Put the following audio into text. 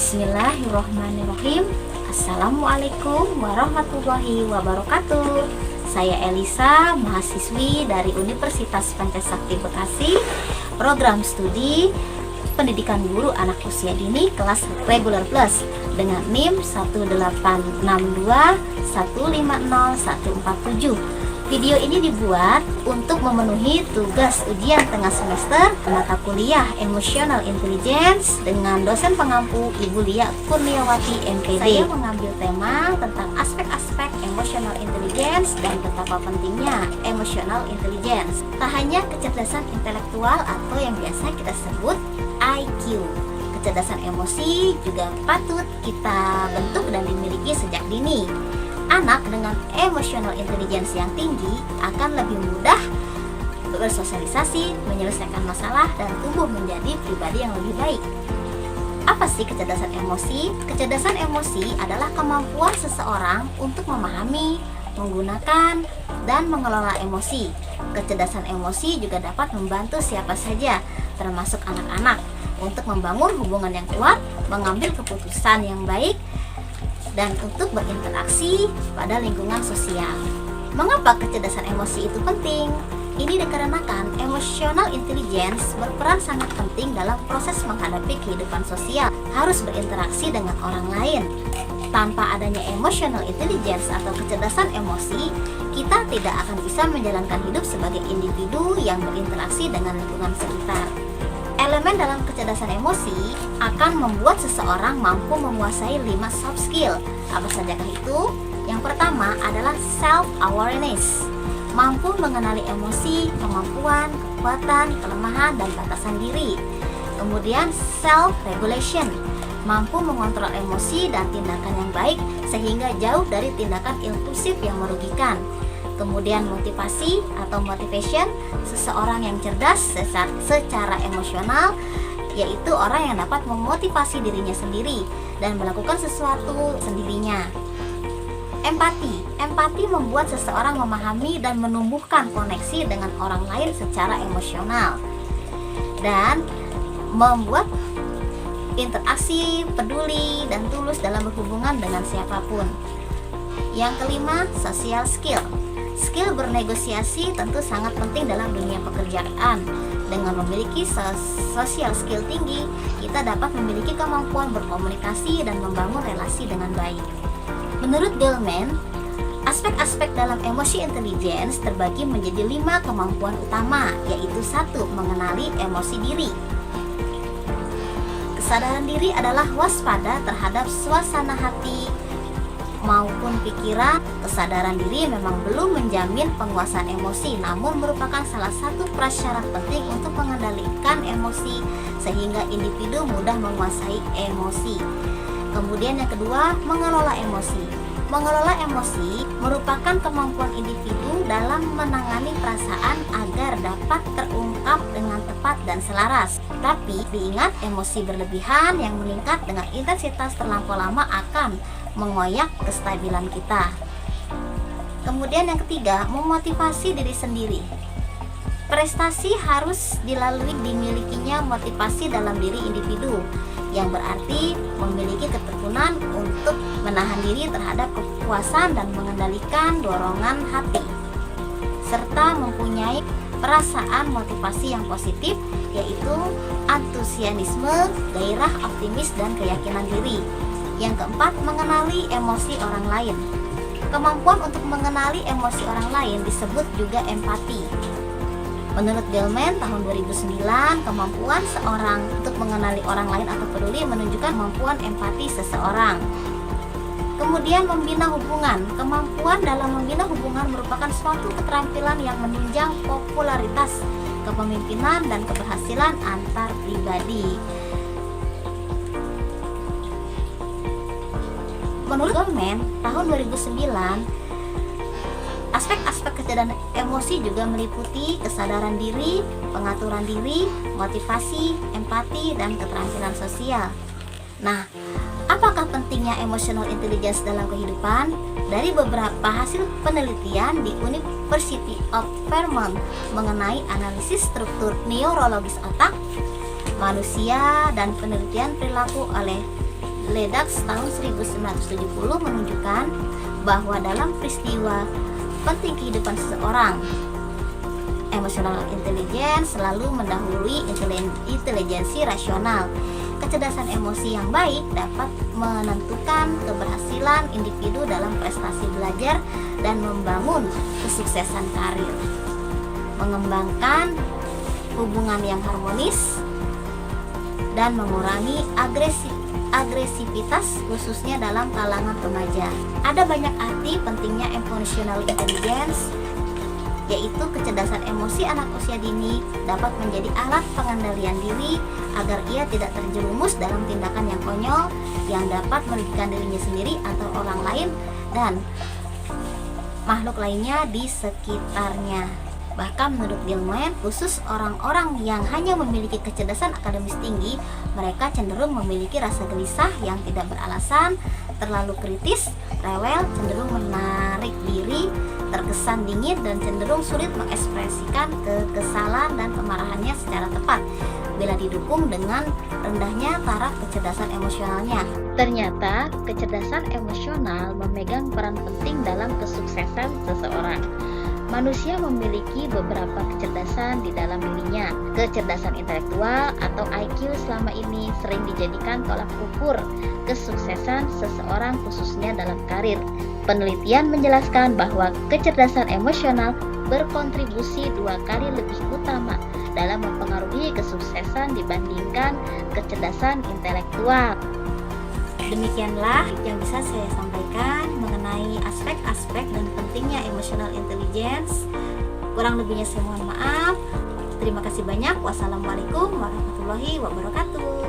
Bismillahirrahmanirrahim. Assalamualaikum warahmatullahi wabarakatuh. Saya Elisa, mahasiswi dari Universitas Pancasakti Bekasi, program studi pendidikan guru anak usia dini kelas reguler plus dengan NIM 18621501147. Video ini dibuat untuk memenuhi tugas ujian tengah semester mata kuliah Emotional Intelligence dengan dosen pengampu Ibu Lia Kurniawati MPD. Saya mengambil tema tentang aspek-aspek Emotional Intelligence dan betapa pentingnya Emotional Intelligence. Tak hanya kecerdasan intelektual atau yang biasa kita sebut IQ, kecerdasan emosi juga patut kita bentuk dan dimiliki sejak dini. Anak dengan emotional intelligence yang tinggi akan lebih mudah bersosialisasi, menyelesaikan masalah, dan tumbuh menjadi pribadi yang lebih baik. Apa sih kecerdasan emosi? Kecerdasan emosi adalah kemampuan seseorang untuk memahami, menggunakan, dan mengelola emosi. Kecerdasan emosi juga dapat membantu siapa saja, termasuk anak-anak, untuk membangun hubungan yang kuat, mengambil keputusan yang baik, dan untuk berinteraksi pada lingkungan sosial. Mengapa kecerdasan emosi itu penting? Ini dikarenakan emotional intelligence berperan sangat penting dalam proses menghadapi kehidupan sosial, harus berinteraksi dengan orang lain. Tanpa adanya emotional intelligence atau kecerdasan emosi, kita tidak akan bisa menjalankan hidup sebagai individu yang berinteraksi dengan lingkungan sekitar. Elemen dalam kecerdasan emosi akan membuat seseorang mampu menguasai 5 soft skill. Apa sajakah itu? Yang pertama adalah self-awareness, mampu mengenali emosi, kemampuan, kekuatan, kelemahan, dan batasan diri. Kemudian self-regulation, mampu mengontrol emosi dan tindakan yang baik sehingga jauh dari tindakan impulsif yang merugikan. Kemudian motivasi atau motivation, seseorang yang cerdas secara emosional, yaitu orang yang dapat memotivasi dirinya sendiri dan melakukan sesuatu sendirinya. Empati membuat seseorang memahami dan menumbuhkan koneksi dengan orang lain secara emosional dan membuat interaksi peduli dan tulus dalam berhubungan dengan siapapun. Yang kelima, social skill. Skill bernegosiasi tentu sangat penting dalam dunia pekerjaan. Dengan memiliki social skill tinggi, kita dapat memiliki kemampuan berkomunikasi dan membangun relasi dengan baik. Menurut Goleman, aspek-aspek dalam emosi intelligence terbagi menjadi 5 kemampuan utama, yaitu 1. Mengenali emosi diri. Kesadaran diri adalah waspada terhadap suasana hati maupun pikiran. Kesadaran diri memang belum menjamin penguasaan emosi, namun merupakan salah satu prasyarat penting untuk mengendalikan emosi sehingga individu mudah menguasai emosi. Kemudian yang kedua, mengelola emosi. Mengelola emosi merupakan kemampuan individu dalam menangani perasaan agar dapat terungkap dengan tepat dan selaras. Tapi diingat, emosi berlebihan yang meningkat dengan intensitas terlampau lama akan mengoyak kestabilan kita. Kemudian yang ketiga, memotivasi diri sendiri. Prestasi harus dilalui dimilikinya motivasi dalam diri individu, yang berarti memiliki ketekunan untuk menahan diri terhadap kepuasan dan mengendalikan dorongan hati, serta mempunyai perasaan motivasi yang positif, yaitu antusiasme, gairah, optimis, dan keyakinan diri. Yang keempat, mengenali emosi orang lain. Kemampuan untuk mengenali emosi orang lain disebut juga empati. Menurut Goleman tahun 2009, kemampuan seorang untuk mengenali orang lain atau peduli menunjukkan kemampuan empati seseorang. Kemudian membina hubungan. Kemampuan dalam membina hubungan merupakan suatu keterampilan yang menunjang popularitas, kepemimpinan, dan keberhasilan antar pribadi. Menurut Goleman tahun 2009, aspek-aspek kecerdasan emosi juga meliputi kesadaran diri, pengaturan diri, motivasi, empati, dan keterampilan sosial. Nah, apakah pentingnya emotional intelligence dalam kehidupan? Dari beberapa hasil penelitian di University of Vermont mengenai analisis struktur neurologis otak manusia dan penelitian perilaku oleh Ledax tahun 1970 menunjukkan bahwa dalam peristiwa penting kehidupan seseorang, emotional intelligence selalu mendahului intelijensi rasional. Kecerdasan emosi yang baik dapat menentukan keberhasilan individu dalam prestasi belajar dan membangun kesuksesan karir, mengembangkan hubungan yang harmonis, dan mengurangi agresivitas khususnya dalam kalangan remaja. Ada banyak arti pentingnya emotional intelligence, yaitu kecerdasan emosi anak usia dini dapat menjadi alat pengendalian diri agar ia tidak terjerumus dalam tindakan yang konyol yang dapat merugikan dirinya sendiri atau orang lain dan makhluk lainnya di sekitarnya. Bahkan menurut Gilman, khusus orang-orang yang hanya memiliki kecerdasan akademis tinggi, mereka cenderung memiliki rasa gelisah yang tidak beralasan, terlalu kritis, rewel, cenderung menarik diri, terkesan dingin, dan cenderung sulit mengekspresikan kekesalan dan kemarahannya secara tepat bila didukung dengan rendahnya taraf kecerdasan emosionalnya. Ternyata, kecerdasan emosional memegang peran penting dalam kesuksesan seseorang. Manusia memiliki beberapa kecerdasan di dalam dirinya. Kecerdasan intelektual atau IQ selama ini sering dijadikan tolak ukur kesuksesan seseorang khususnya dalam karir. Penelitian menjelaskan bahwa kecerdasan emosional berkontribusi 2 kali lebih utama dalam mempengaruhi kesuksesan dibandingkan kecerdasan intelektual. Demikianlah yang bisa saya sampaikan mengenai aspek-aspek dan pentingnya emotional intelligence. Kurang lebihnya saya mohon maaf. Terima kasih banyak. Wassalamualaikum warahmatullahi wabarakatuh.